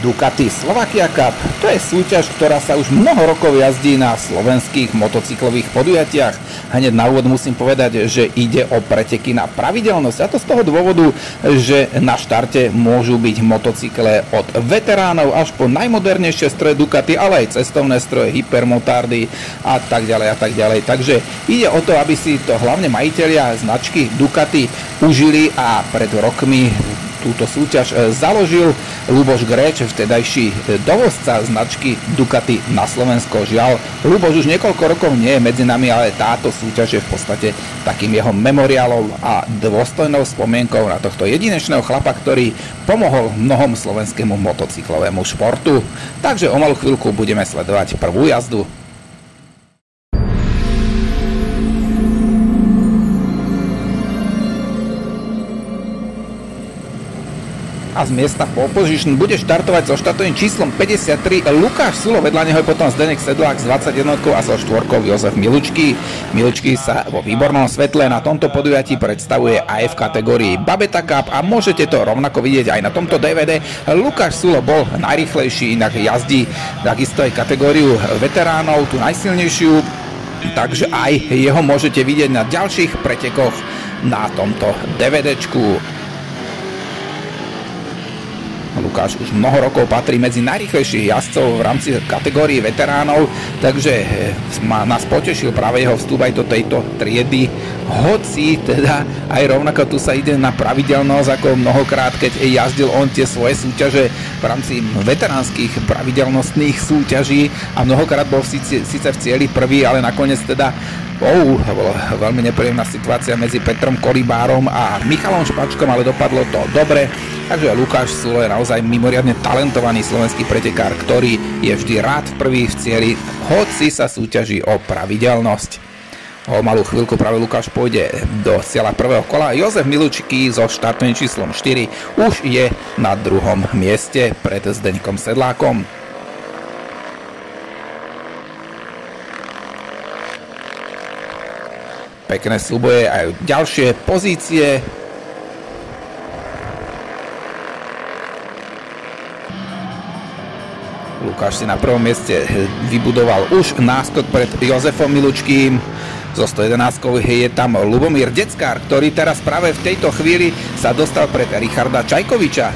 Ducati Slovakia Cup. To je súťaž, ktorá sa už mnoho rokov jazdí na slovenských motocyklových podujatiach. Hneď na úvod musím povedať, že ide o preteky na pravidelnosť. A to z toho dôvodu, že na štarte môžu byť motocykle od veteránov až po najmodernejšie stroje Ducati, ale aj cestovné stroje, hypermotardy a tak ďalej a tak ďalej. Takže ide o to, aby si to hlavne majitelia značky Ducati užili a pred rokmi túto súťaž založil Ľuboš Gréč, vtedajší dovozca značky Ducati na Slovensko. Žiaľ, Ľuboš už niekoľko rokov nie je medzi nami, ale táto súťaž je v podstate takým jeho memoriálom a dôstojnou spomienkou na tohto jedinečného chlapa, ktorý pomohol mnohom slovenskému motocyklovému športu. Takže o malú chvíľku budeme sledovať prvú jazdu. A z miesta pole position bude štartovať so štartovým číslom 53 Lukáš Sulo, vedľa neho je potom Zdeněk Sedlák s 21 a so 4 Jozef Milučký. Milučký sa vo výbornom svetle na tomto podujatí predstavuje aj v kategórii Babeta Cup a môžete to rovnako vidieť aj na tomto DVD. Lukáš Sulo bol najrýchlejší, inak jazdí takisto aj kategóriu veteránov, tú najsilnejšiu, takže aj jeho môžete vidieť na ďalších pretekoch na tomto DVDčku. Lukáš už mnoho rokov patrí medzi najrýchlejších jazdcov v rámci kategórie veteránov, takže nás potešil práve jeho vstup aj do tejto triedy, hoci teda aj rovnako tu sa ide na pravidelnosť ako mnohokrát, keď jazdil on tie svoje súťaže v rámci veteránskych pravidelnostných súťaží a mnohokrát bol síce v cieli prvý, ale nakoniec teda bola veľmi nepríjemná situácia medzi Petrom Kolibárom a Michalom Špačkom, ale dopadlo to dobre. Takže Lukáš Sulo je naozaj mimoriadne talentovaný slovenský pretekár, ktorý je vždy rád prvý v cieli, hoci sa súťaží o pravidelnosť. O malú chvíľku práve Lukáš pôjde do cieľa prvého kola. Jozef Milučký so štartovým číslom 4 už je na druhom mieste pred Zdeňkom Sedlákom. Pekné súboje aj ďalšie pozície. Lukáš si na prvom mieste vybudoval už náskok pred Jozefom Milučkým. Zo 111 je tam Lubomír Deckár, ktorý teraz práve v tejto chvíli sa dostal pred Richarda Čajkoviča.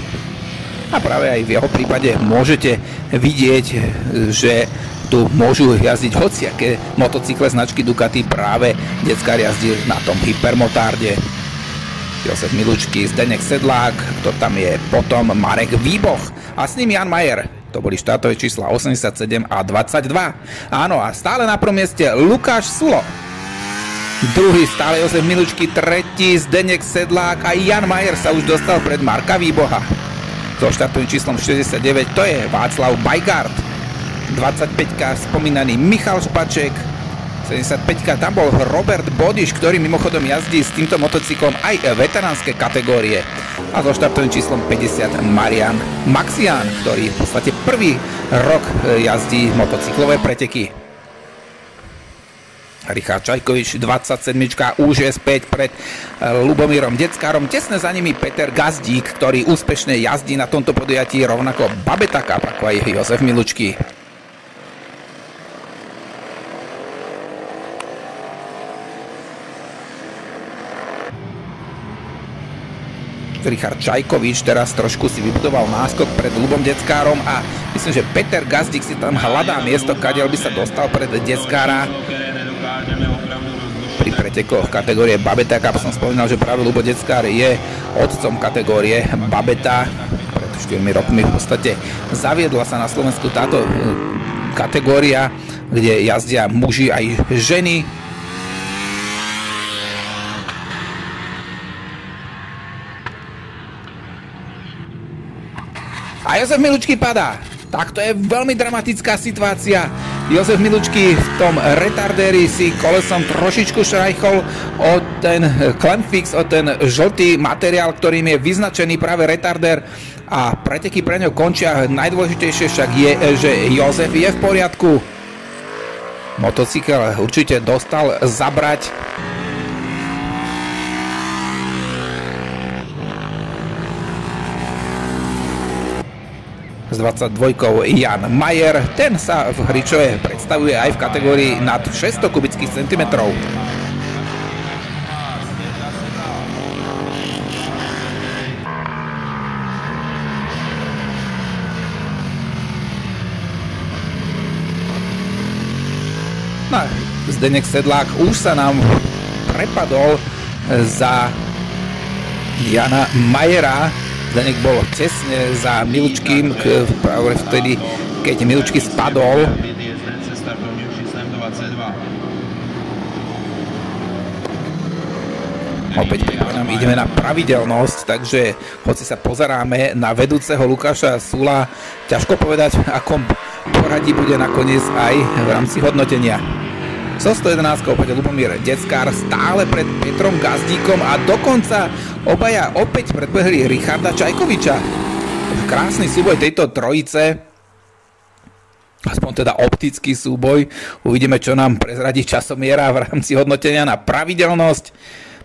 A práve aj v jeho prípade môžete vidieť, že tu môžu jazdiť hociaké motocykle značky Ducati, práve Deckár jazdí na tom hypermotárde. Jozef Milučký, Zdeněk Sedlák, kto tam je potom Marek Výboch a s ním Jan Majer. To boli štartové čísla 87 a 22. Áno, a stále na prvom mieste Lukáš Sulo. Druhý stále Jozef Milučký, tretí Zdeněk Sedlák a Jan Majer sa už dostal pred Marka Výboha. So štartovým číslom 69 to je Václav Bajgard. 25-ka spomínaný Michal Špaček. 75-ka tam bol Robert Bodiš, ktorý mimochodom jazdí s týmto motocyklom aj veteránske kategórie. A so štartovým číslom 50 Marian Maxián, ktorý v podstate prvý rok jazdí motocyklové preteky. Richard Čajkovič, 27-čka, už je späť pred Lubomírom Deckárom. Tesne za nimi Peter Gazdík, ktorý úspešne jazdí na tomto podujatí rovnako Babeta Cup, ako aj Jozef Milučký. Richard Čajkovič teraz trošku si vybudoval náskok pred Ľubom Deckárom a myslím, že Peter Gazdík si tam hľadá miesto, kadiaľ by sa dostal pred Deckára. Pri pretekoch kategórie Babeta Cup som spomínal, že práve Ľubo Deckár je otcom kategórie Babeta. Pred 4 rokmi v podstate zaviedla sa na Slovensku táto kategória, kde jazdia muži aj ženy. A Jozef Milučký padá. Tak to je veľmi dramatická situácia. Jozef Milučký v tom retardéri si kolesom trošičku šrajchol o ten Clemfix, o ten žltý materiál, ktorým je vyznačený práve retardér. A preteky pre ňo končia. Najdôležitejšie však je, že Jozef je v poriadku. Motocykel určite dostal zabrať. s 22 Jan Majer, ten sa v Hričove predstavuje aj v kategórii nad 600 kubických centimetrov. No, Zdeněk Sedlák už sa nám prepadol za Jana Majera. Zdeněk bol tesne za Milučkým práve vtedy, keď Milučky spadol. Opäť pripomínam, ideme na pravidelnosť, takže hoci sa pozeráme na vedúceho Lukáša Sula, ťažko povedať, akom poradí bude nakoniec aj v rámci hodnotenia. So 111 opäť Lubomír Deckár stále pred Petrom Gazdíkom a dokonca obaja opäť predbehli Richarda Čajkoviča. Krásny súboj tejto trojice, aspoň teda optický súboj. Uvidíme, čo nám prezradí časomiera v rámci hodnotenia na pravidelnosť.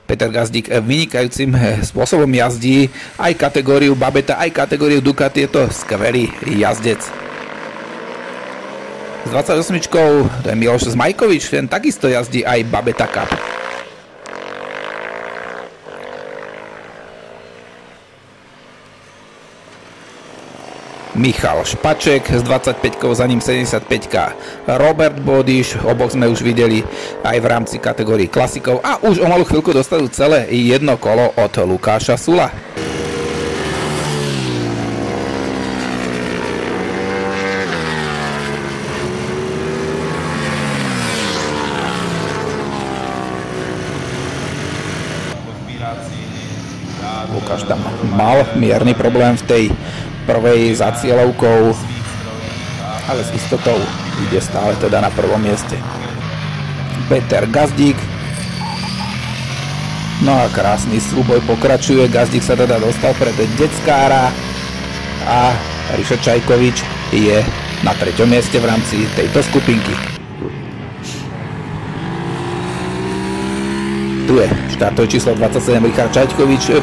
Peter Gazdík vynikajúcim spôsobom jazdí aj kategóriu Babeta, aj kategóriu Ducati, je to skvelý jazdec. S 28, to je Miloš Zmajkovič, ten takisto jazdí aj Babeta Cup. Michal Špaček s 25, za ním 75, Robert Bodiš, oboch sme už videli aj v rámci kategórií klasikov a už o malú chvíľku dostanú celé jedno kolo od Lukáša Sula. Lukáš tam mal mierny problém v tej prvej za cieľovkou, ale s istotou ide stále teda na prvom mieste. Peter Gazdík. No a krásny súboj pokračuje. Gazdík sa teda dostal pred Deckára a Richard Čajkovič je na 3. mieste v rámci tejto skupinky. Tu je štartové číslo 27 Richard Čajkovič,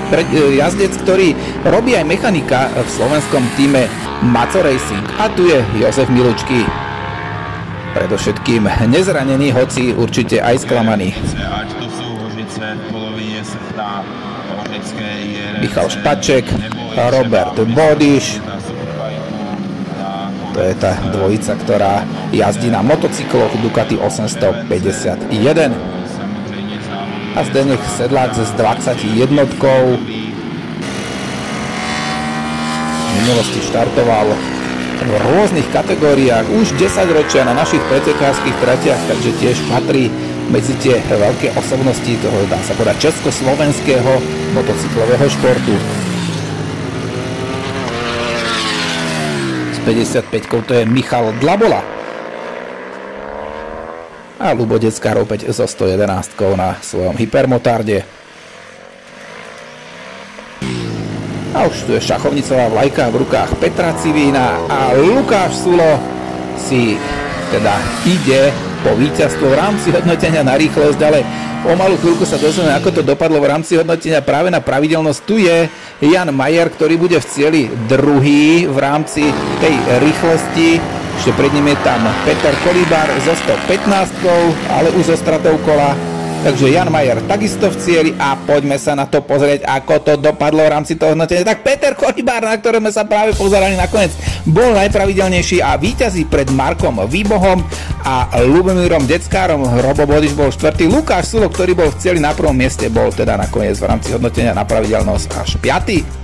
jazdec, ktorý robí aj mechanika v slovenskom týme Maco Racing. A tu je Jozef Milučký. Predovšetkým nezranený, hoci určite aj sklamaný. Michal Špaček, Robert Bodiš. To je tá dvojica, ktorá jazdí na motocykloch Ducati 851. A Zdeněk Sedlák s 21. V minulosti štartoval v rôznych kategóriách už 10 ročia na našich pretekárskych tratiach, takže tiež patrí medzi tie veľké osobnosti toho, dá sa povedať, československého motocyklového športu. S 55 to je Michal Dlabola. A Lubo Deckár opäť so 111 na svojom hypermotarde. A už tu je šachovnicová vlajka v rukách Petra Civína a Lukáš Sulo si teda ide po víťazstvo v rámci hodnotenia na rýchlosť, ale o malú chvíľku sa dozvieme, ako to dopadlo v rámci hodnotenia práve na pravidelnosť. Tu je Jan Majer, ktorý bude v cieli druhý v rámci tej rýchlosti. Ešte pred ním je tam Peter Kolíbar so 115, ale už so stratou kola. Takže Jan Majer takisto v cieli a poďme sa na to pozrieť, ako to dopadlo v rámci toho hodnotenia. Tak Peter Kolíbar, na ktoré sme sa práve pozerali nakoniec, bol najpravidelnejší a víťazí pred Markom Výbohom a Lubomírom Deckárom. Robo Bodiš bol 4. Lukáš Sulo, ktorý bol v cieli na prvom mieste, bol teda nakoniec v rámci hodnotenia na pravidelnosť až 5.